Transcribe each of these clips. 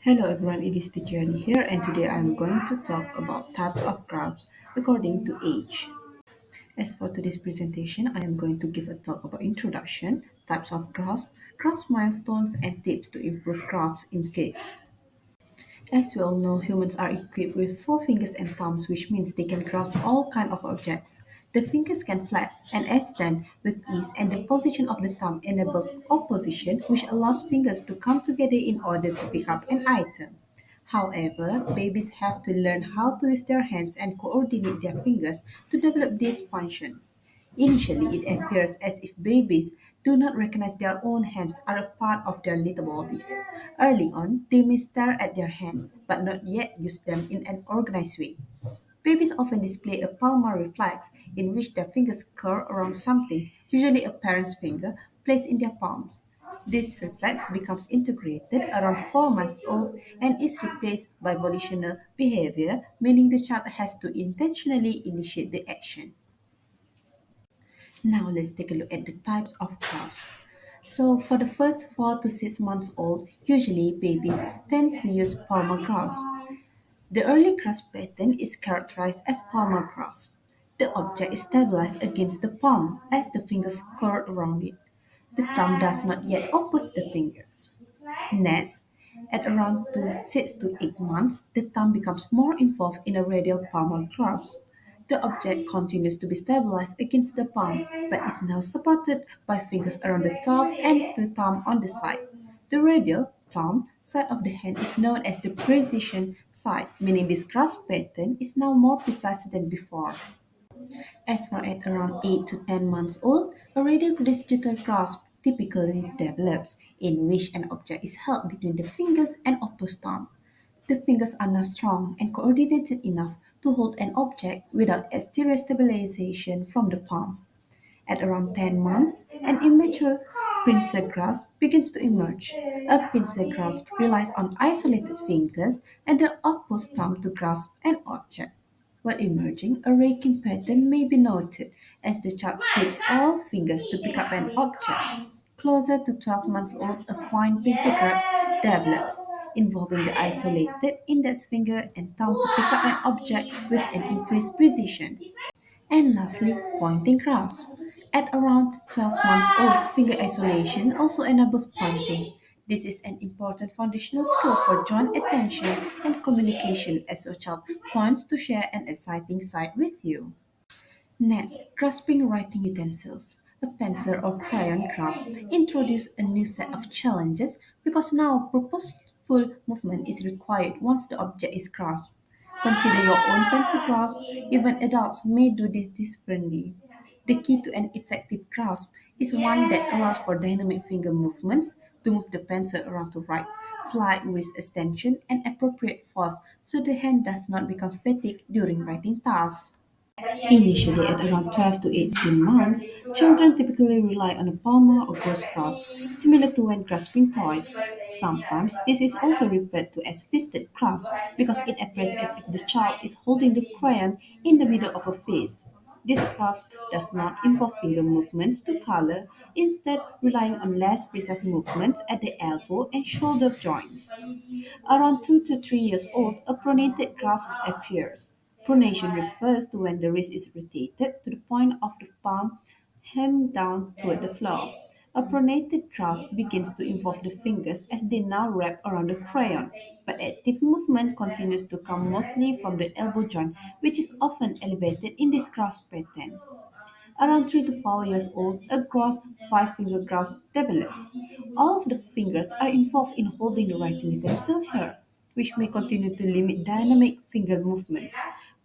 Hello everyone, it is Teacher Yani here, and today I am going to talk about types of crafts according to age. As for today's presentation, I am going to give a talk about introduction, types of crafts milestones, and tips to improve crafts in kids. As we all know, humans are equipped with four fingers and thumbs, which means they can grasp all kinds of objects. The fingers can flex and extend with ease, and the position of the thumb enables opposition, which allows fingers to come together in order to pick up an item. However, babies have to learn how to use their hands and coordinate their fingers to develop these functions. Initially, it appears as if babies do not recognize their own hands are a part of their little bodies. Early on, they may stare at their hands but not yet use them in an organized way. Babies often display a palmar reflex in which their fingers curl around something, usually a parent's finger, placed in their palms. This reflex becomes integrated around 4 months old and is replaced by volitional behavior, meaning the child has to intentionally initiate the action. Now let's take a look at the types of growth. So for the first 4 to 6 months old, usually babies tend to use palmar grasp. The early grasp pattern is characterized as palmar grasp. The object is stabilized against the palm as the fingers curl around it. The thumb does not yet oppose the fingers. Next, at around 6 to 8 months, the thumb becomes more involved in a radial palmar grasp. The object continues to be stabilized against the palm, but is now supported by fingers around the top and the thumb on the side. The radial thumb side of the hand is known as the precision side, meaning this grasp pattern is now more precise than before. As for at around 8 to 10 months old, a radial digital grasp typically develops, in which an object is held between the fingers and opposed thumb. The fingers are now strong and coordinated enough to hold an object without exterior stabilization from the palm. At around 10 months, an immature pincer grasp begins to emerge. A pincer grasp relies on isolated fingers and the opposed thumb to grasp an object. While emerging, a raking pattern may be noted as the child sweeps all fingers to pick up an object. Closer to 12 months old, a fine pincer grasp develops, involving the isolated index finger and thumb to pick up an object with an increased precision. And lastly, pointing grasp. At around 12 months old, finger isolation also enables pointing. This is an important foundational skill for joint attention and communication as your child points to share an exciting sight with you. Next, grasping writing utensils. A pencil or crayon grasp introduce a new set of challenges because now purposeful movement is required once the object is grasped. Consider your own pencil grasp. Even adults may do this differently. The key to an effective grasp is one that allows for dynamic finger movements to move the pencil around to write, slight wrist extension, and appropriate force so the hand does not become fatigued during writing tasks. Initially, at around 12 to 18 months, children typically rely on a palmar or ghost grasp, similar to when grasping toys. Sometimes, this is also referred to as fisted grasp because it appears as if the child is holding the crayon in the middle of a fist. This grasp does not involve finger movements to color, instead relying on less precise movements at the elbow and shoulder joints. Around 2 to 3 years old, a pronated grasp appears. Pronation refers to when the wrist is rotated to the point of the palm, hand down toward the floor. A pronated grasp begins to involve the fingers as they now wrap around the crayon, but active movement continues to come mostly from the elbow joint, which is often elevated in this grasp pattern. Around 3 to 4 years old, a gross five-finger grasp develops. All of the fingers are involved in holding the writing utensil here, which may continue to limit dynamic finger movements.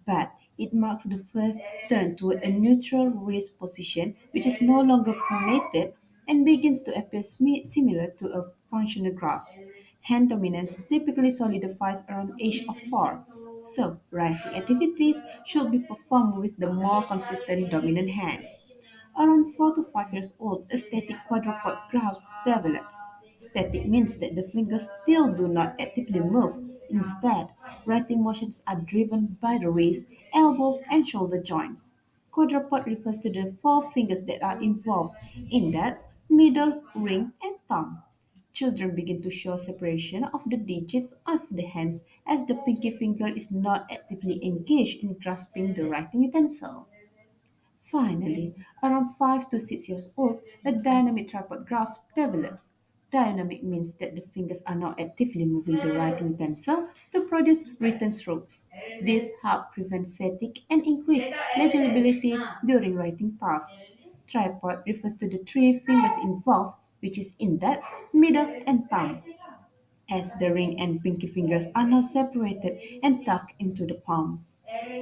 But it marks the first turn toward a neutral wrist position, which is no longer pronated and begins to appear similar to a functional grasp. Hand dominance typically solidifies around age of 4, so writing activities should be performed with the more consistent dominant hand. Around 4 to 5 years old, a static quadruped grasp develops. Static means that the fingers still do not actively move. Instead, writing motions are driven by the wrist, elbow, and shoulder joints. Quadruped refers to the four fingers that are involved: index, middle, ring, and thumb. Children begin to show separation of the digits of the hands as the pinky finger is not actively engaged in grasping the writing utensil. Finally, around 5 to 6 years old, the dynamic tripod grasp develops. Dynamic means that the fingers are now actively moving the writing utensil to produce written strokes. This helps prevent fatigue and increase legibility during writing tasks. Tripod refers to the three fingers involved, which is index, middle, and thumb, as the ring and pinky fingers are now separated and tucked into the palm.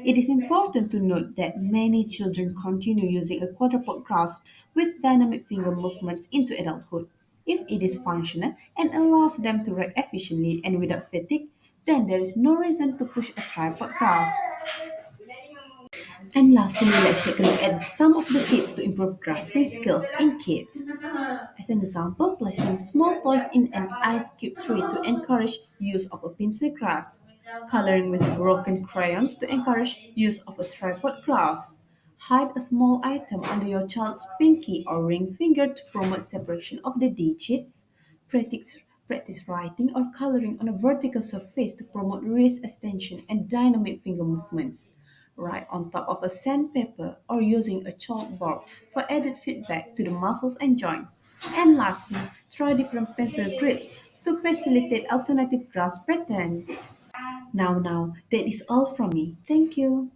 It is important to note that many children continue using a quadruped grasp with dynamic finger movements into adulthood. If it is functional and allows them to write efficiently and without fatigue, then there is no reason to push a tripod grasp. And lastly, let's take a look at some of the tips to improve grasping skills in kids. As an example, placing small toys in an ice cube tray to encourage use of a pencil grasp. Coloring with broken crayons to encourage use of a tripod grasp. Hide a small item under your child's pinky or ring finger to promote separation of the digits. Practice writing or coloring on a vertical surface to promote wrist extension and dynamic finger movements. Write on top of a sandpaper or using a chalkboard for added feedback to the muscles and joints. And lastly, try different pencil grips to facilitate alternative grasp patterns. Now, that is all from me. Thank you.